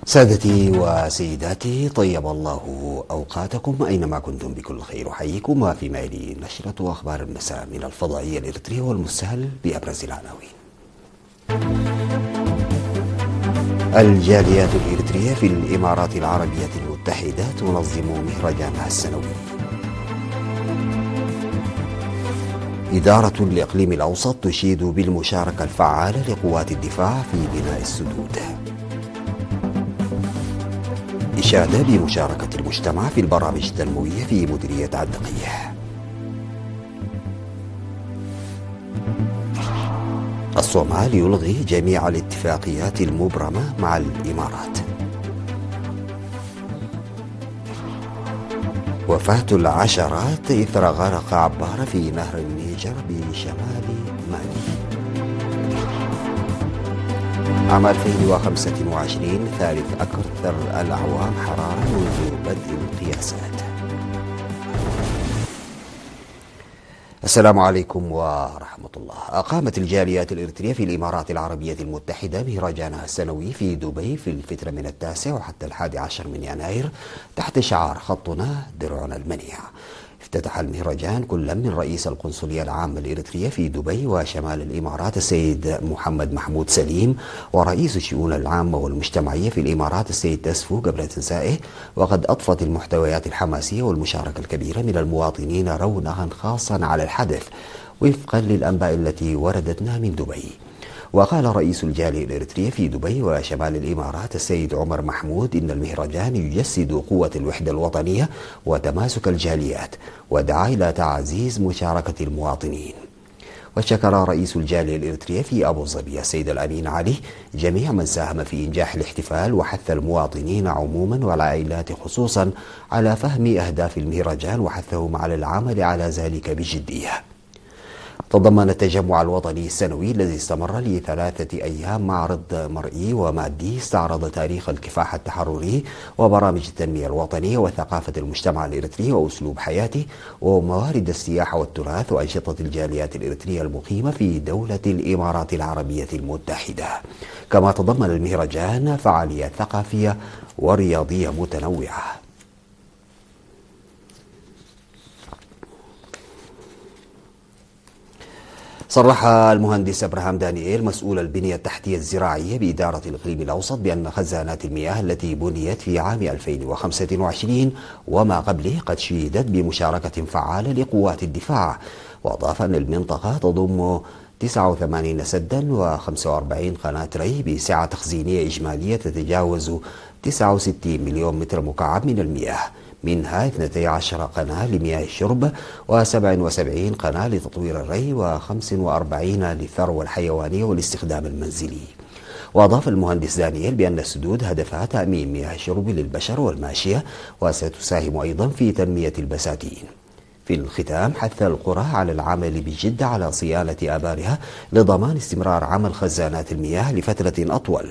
سادتي وسيداتي، طيب الله أوقاتكم أينما كنتم بكل خير. أحييكم وفيما يلي نشرة أخبار المساء من الفضائية الإريترية والمستهل بأبرز العناوين. الجاليات الإريترية في الإمارات العربية المتحدة تنظم مهرجانها السنوي. إدارة الإقليم الأوسط تشيد بالمشاركة الفعالة لقوات الدفاع في بناء السدود. إشادة بمشاركة المجتمع في البرامج التنموية في مديرية عدقية. الصومال يلغي جميع الاتفاقيات المبرمة مع الإمارات. وفاة العشرات إثر غرق عبارة في نهر النيجر بشمال مالي. عام 2025 ثالث أكثر الأعوام حرارة منذ بدء القياسات. السلام عليكم ورحمة الله. أقامت الجاليات الإريترية في الإمارات العربية المتحدة مهرجانها السنوي في دبي في الفترة من 9 وحتى 11 من يناير تحت شعار خطنا درعنا المنيع. افتتح المهرجان كل من رئيس القنصلية العامة الإريترية في دبي وشمال الإمارات السيد محمد محمود سليم، ورئيس الشؤون العامة والمجتمعية في الإمارات السيد تسفو قبل تنسائه. وقد أضفت المحتويات الحماسية والمشاركة الكبيرة من المواطنين رونقا خاصا على الحدث وفقا للأنباء التي وردتنا من دبي. وقال رئيس الجالية الإريترية في دبي وشمال الإمارات السيد عمر محمود إن المهرجان يجسد قوة الوحدة الوطنية وتماسك الجاليات، ودعا إلى تعزيز مشاركة المواطنين. وشكر رئيس الجالية الإريترية في أبو ظبي السيد الأمين علي جميع من ساهم في إنجاح الاحتفال، وحث المواطنين عموما والعائلات خصوصا على فهم أهداف المهرجان وحثهم على العمل على ذلك بجدية. تضمن التجمع الوطني السنوي الذي استمر ل3 أيام معرض مرئي ومادي استعرض تاريخ الكفاح التحرري وبرامج التنمية الوطنية وثقافة المجتمع الإريتري وأسلوب حياته وموارد السياحة والتراث وأنشطة الجاليات الإريترية المقيمة في دولة الإمارات العربية المتحدة. كما تضمن المهرجان فعاليات ثقافية ورياضية متنوعة. صرح المهندس أبراهام دانييل مسؤول البنية التحتية الزراعية بإدارة الإقليم الأوسط بأن خزانات المياه التي بنيت في عام 2025 وما قبله قد شيدت بمشاركة فعالة لقوات الدفاع. وأضاف أن المنطقة تضم 89 سدا و45 قناة ري بسعة تخزينية إجمالية تتجاوز 69 مليون متر مكعب من المياه، منها 12 قناة لمياه الشرب و77 قناة لتطوير الري و45 للثروة الحيوانية والاستخدام المنزلي. وأضاف المهندس دانييل بأن السدود هدفها تأمين مياه الشرب للبشر والماشية وستساهم أيضا في تنمية البساتين. في الختام حث القرى على العمل بجد على صيانة آبارها لضمان استمرار عمل خزانات المياه لفترة أطول.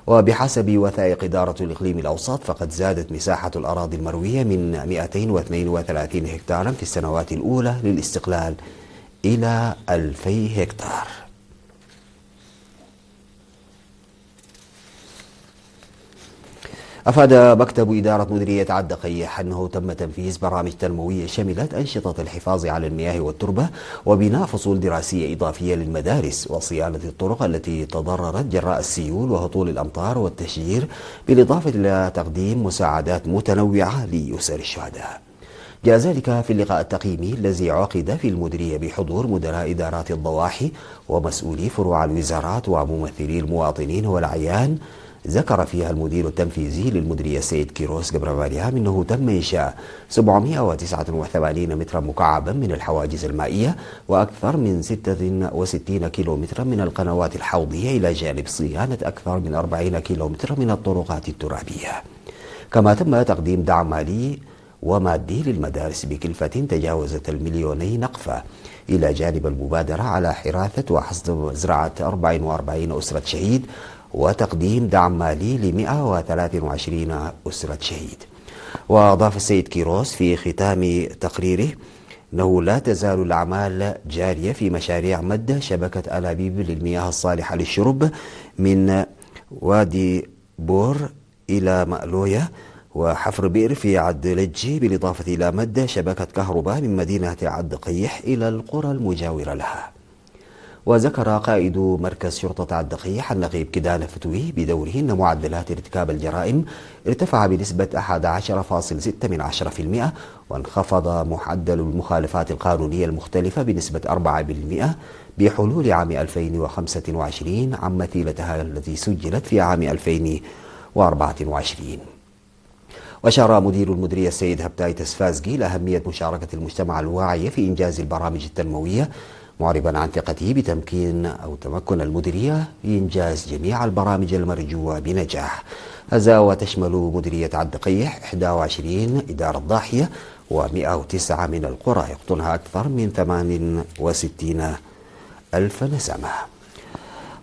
وبحسب وثائق إدارة الإقليم الأوسط فقد زادت مساحة الأراضي المروية من 232 هكتارا في السنوات الأولى للاستقلال إلى 2000 هكتار. أفاد مكتب إدارة مديرية عدقية أنه تم تنفيذ برامج تنموية شملت أنشطة الحفاظ على المياه والتربة وبناء فصول دراسية إضافية للمدارس وصيانة الطرق التي تضررت جراء السيول وهطول الأمطار والتشجير، بالإضافة إلى تقديم مساعدات متنوعة لأسر الشهداء. جاء ذلك في اللقاء التقييمي الذي عقد في المديرية بحضور مدراء إدارات الضواحي ومسؤولي فروع الوزارات وممثلي المواطنين والأعيان. ذكر فيها المدير التنفيذي للمديرية سيد كيروس قبرمانيام أنه تم إنشاء 789 مترا مكعبا من الحواجز المائية وأكثر من 66 كيلومترا من القنوات الحوضية، إلى جانب صيانة أكثر من 40 كيلومترا من الطرقات الترابية. كما تم تقديم دعم مالي ومادي للمدارس بكلفة تجاوزت ال2 نقفة، إلى جانب المبادرة على حراثة وحصد زراعة 44 أسرة شهيد وتقديم دعم مالي ل123 أسرة شهيد. وأضاف السيد كيروس في ختام تقريره أنه لا تزال الأعمال جارية في مشاريع مد شبكة أنابيب للمياه الصالحة للشرب من وادي بور إلى مألوية، وحفر بئر في عد لجي، بالإضافة إلى مد شبكة كهرباء من مدينة عد قيح إلى القرى المجاورة لها. وذكر قائد مركز شرطة عد قيح النقيب كدان فتوي بدوره أن معدلات ارتكاب الجرائم ارتفع بنسبة 11.6%، وانخفض معدل المخالفات القانونية المختلفة بنسبة 4% بحلول عام 2025 عن مثيلتها التي سجلت في عام 2024. وأشار مدير المديرية السيد هبتاي تسفازجي لأهمية مشاركة المجتمع الواعي في إنجاز البرامج التنموية، معربا عن ثقته تمكن المديرية في إنجاز جميع البرامج المرجوة بنجاح. هذا وتشمل مديرية عد قيح 21 إدارة ضاحية و109 من القرى يقطنها أكثر من 68 ألف نسمة.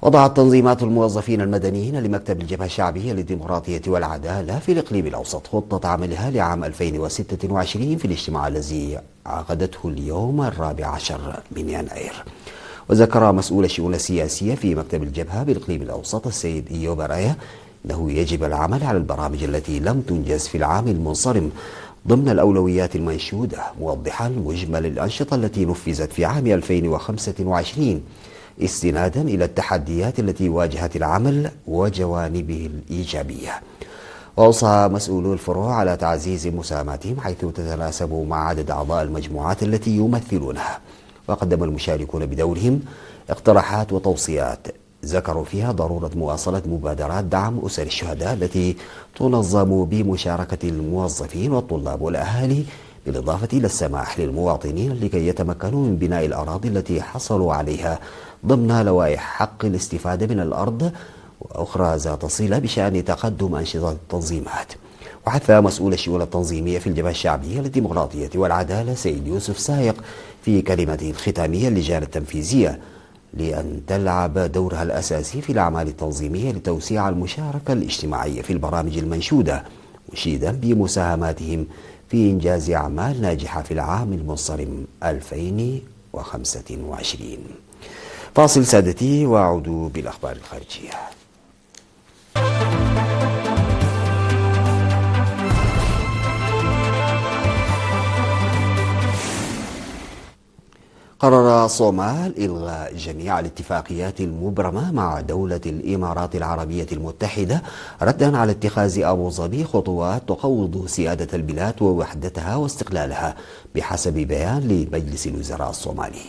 وضعت تنظيمات الموظفين المدنيين لمكتب الجبهة الشعبية للديمقراطية والعدالة في الإقليم الأوسط خطة عملها لعام 2026 في الاجتماع الذي عقدته اليوم 14 من يناير. وذكر مسؤول الشؤون السياسية في مكتب الجبهة بالإقليم الأوسط السيد إيوب راية أنه يجب العمل على البرامج التي لم تنجز في العام المنصرم ضمن الأولويات المنشودة، موضحا مجمل الأنشطة التي نفذت في عام 2025 استنادا إلى التحديات التي واجهت العمل وجوانبه الإيجابية. وأوصى مسؤولو الفروع على تعزيز مساهماتهم حيث تتناسب مع عدد أعضاء المجموعات التي يمثلونها. وقدم المشاركون بدورهم اقتراحات وتوصيات ذكروا فيها ضرورة مواصلة مبادرات دعم أسر الشهداء التي تنظم بمشاركة الموظفين والطلاب والأهالي، بالإضافة إلى السماح للمواطنين لكي يتمكنوا من بناء الأراضي التي حصلوا عليها ضمن لوائح حق الاستفادة من الأرض وأخرى ذات صلة بشأن تقدم أنشطة التنظيمات. وحث مسؤول الشؤون التنظيمية في الجبهة الشعبية للديمقراطية والعدالة سيد يوسف سايق في كلمته الختامية اللجان التنفيذية لأن تلعب دورها الأساسي في الأعمال التنظيمية لتوسيع المشاركة الاجتماعية في البرامج المنشودة، مشيدا بمساهماتهم في إنجاز أعمال ناجحة في العام المنصرم 2025. فاصل سادتي وأعود بالأخبار الخارجية. قرر الصومال إلغاء جميع الاتفاقيات المبرمة مع دولة الإمارات العربية المتحدة ردا على اتخاذ أبو ظبي خطوات تقوض سيادة البلاد ووحدتها واستقلالها بحسب بيان لمجلس الوزراء الصومالي.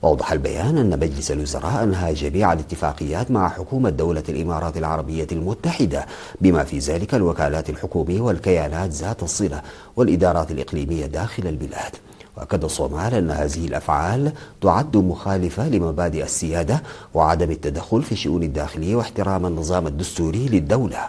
وأوضح البيان أن مجلس الوزراء أنهى جميع الاتفاقيات مع حكومة دولة الإمارات العربية المتحدة بما في ذلك الوكالات الحكومية والكيانات ذات الصلة والإدارات الإقليمية داخل البلاد. وأكد الصومال أن هذه الأفعال تعد مخالفة لمبادئ السيادة وعدم التدخل في الشؤون الداخلية واحترام النظام الدستوري للدولة.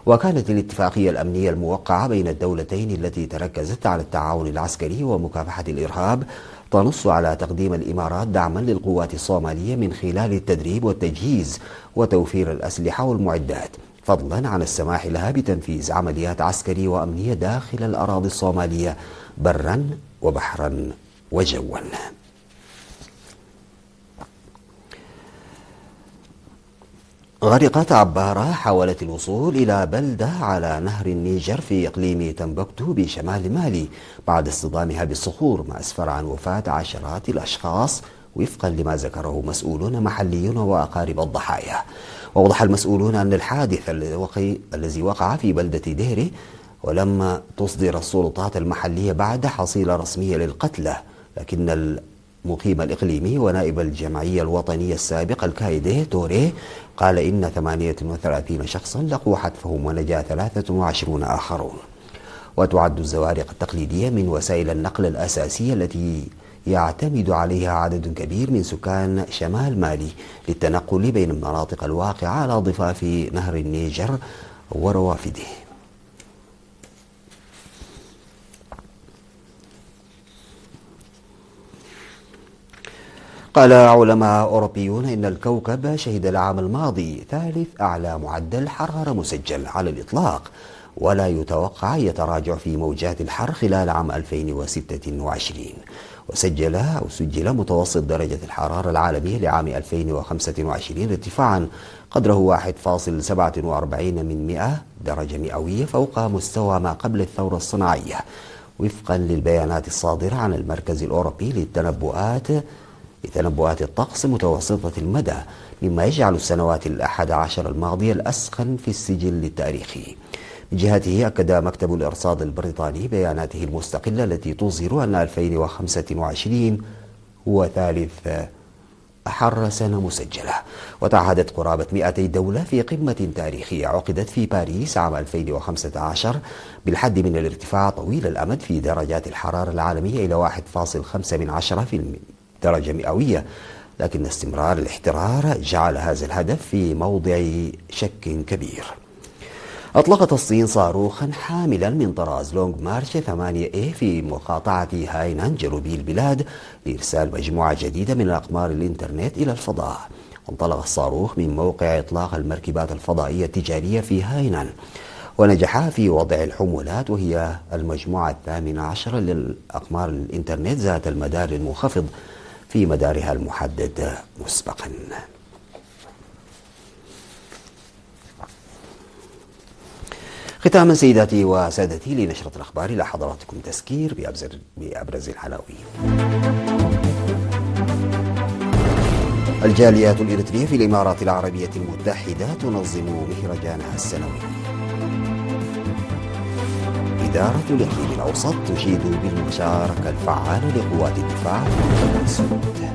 وكانت الاتفاقية الأمنية الموقعة بين الدولتين التي تركزت على التعاون العسكري ومكافحة الإرهاب تنص على تقديم الإمارات دعما للقوات الصومالية من خلال التدريب والتجهيز وتوفير الأسلحة والمعدات، فضلا عن السماح لها بتنفيذ عمليات عسكرية وأمنية داخل الأراضي الصومالية برا وبحرا وجوا. غرقت عبارة حاولت الوصول إلى بلدة على نهر النيجر في إقليم تمبكتو بشمال مالي بعد اصطدامها بالصخور، ما أسفر عن وفاة عشرات الأشخاص وفقا لما ذكره مسؤولون محليون وأقارب الضحايا. وأوضح المسؤولون أن الحادث الذي وقع في بلدة ديري ولم تصدر السلطات المحلية بعد حصيلة رسمية للقتلى، لكن المقيم الإقليمي ونائب الجمعية الوطنية السابق الكايدي توري قال إن 38 شخصا لقوا حتفهم ونجا 23 آخرون. وتعد الزوارق التقليدية من وسائل النقل الأساسية التي يعتمد عليها عدد كبير من سكان شمال مالي للتنقل بين المناطق الواقعة على ضفاف نهر النيجر وروافده. قال علماء أوروبيون إن الكوكب شهد العام الماضي ثالث أعلى معدل حرارة مسجل على الإطلاق، ولا يتوقع يتراجع في موجات الحر خلال عام 2026. سجل متوسط درجة الحرارة العالمية لعام 2025 ارتفاعا قدره 1.47 درجة مئوية فوق مستوى ما قبل الثورة الصناعية، وفقا للبيانات الصادرة عن المركز الأوروبي لتنبؤات الطقس متوسطة المدى، مما يجعل السنوات 11 الماضية الأسخن في السجل التاريخي. من جهته أكد مكتب الإرصاد البريطاني بياناته المستقلة التي تظهر أن 2025 هو ثالث أحر سنة مسجلة، وتعهدت قرابة 200 دولة في قمة تاريخية عقدت في باريس عام 2015 بالحد من الارتفاع طويل الأمد في درجات الحرارة العالمية إلى 1.5 درجة مئوية، لكن استمرار الاحترار جعل هذا الهدف في موضع شك كبير. أطلقت الصين صاروخا حاملا من طراز لونغ مارش 8A في مقاطعة هاينان جنوبي البلاد لإرسال مجموعة جديدة من أقمار الإنترنت إلى الفضاء. وانطلق الصاروخ من موقع إطلاق المركبات الفضائية التجارية في هاينان، ونجح في وضع الحمولات وهي المجموعة 18 للأقمار الإنترنت ذات المدار المنخفض في مدارها المحدد مسبقا. ختاما سيداتي وسادتي لنشرة الأخبار إلى حضراتكم تذكير بأبرز العناوين. الجاليات الإريترية في الإمارات العربية المتحدة تنظم مهرجانها السنوي. إدارة الإقليم الأوسط تشيد بالمشاركة الفعالة لقوات الدفاع في السود.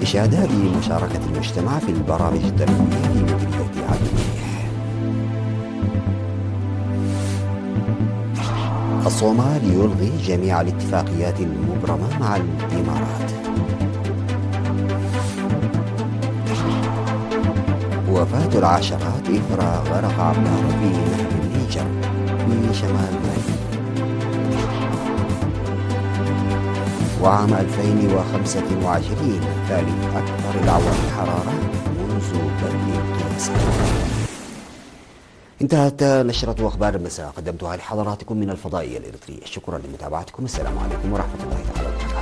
إشادة بمشاركة المجتمع في البرامج التنموية في مديرية عدن. الصومال يلغي جميع الاتفاقيات المبرمة مع الإمارات. وفاة العشرات إثر غرق عمار في نهر النيجر في شمال مالي. وعام 2025 ثالث أكثر الأعوام حرارة منذ بدء القياس. انتهت نشرة أخبار المساء قدمتها لحضراتكم من الفضائية الإريترية. شكرا لمتابعتكم. السلام عليكم ورحمة الله تعالى وبركاته.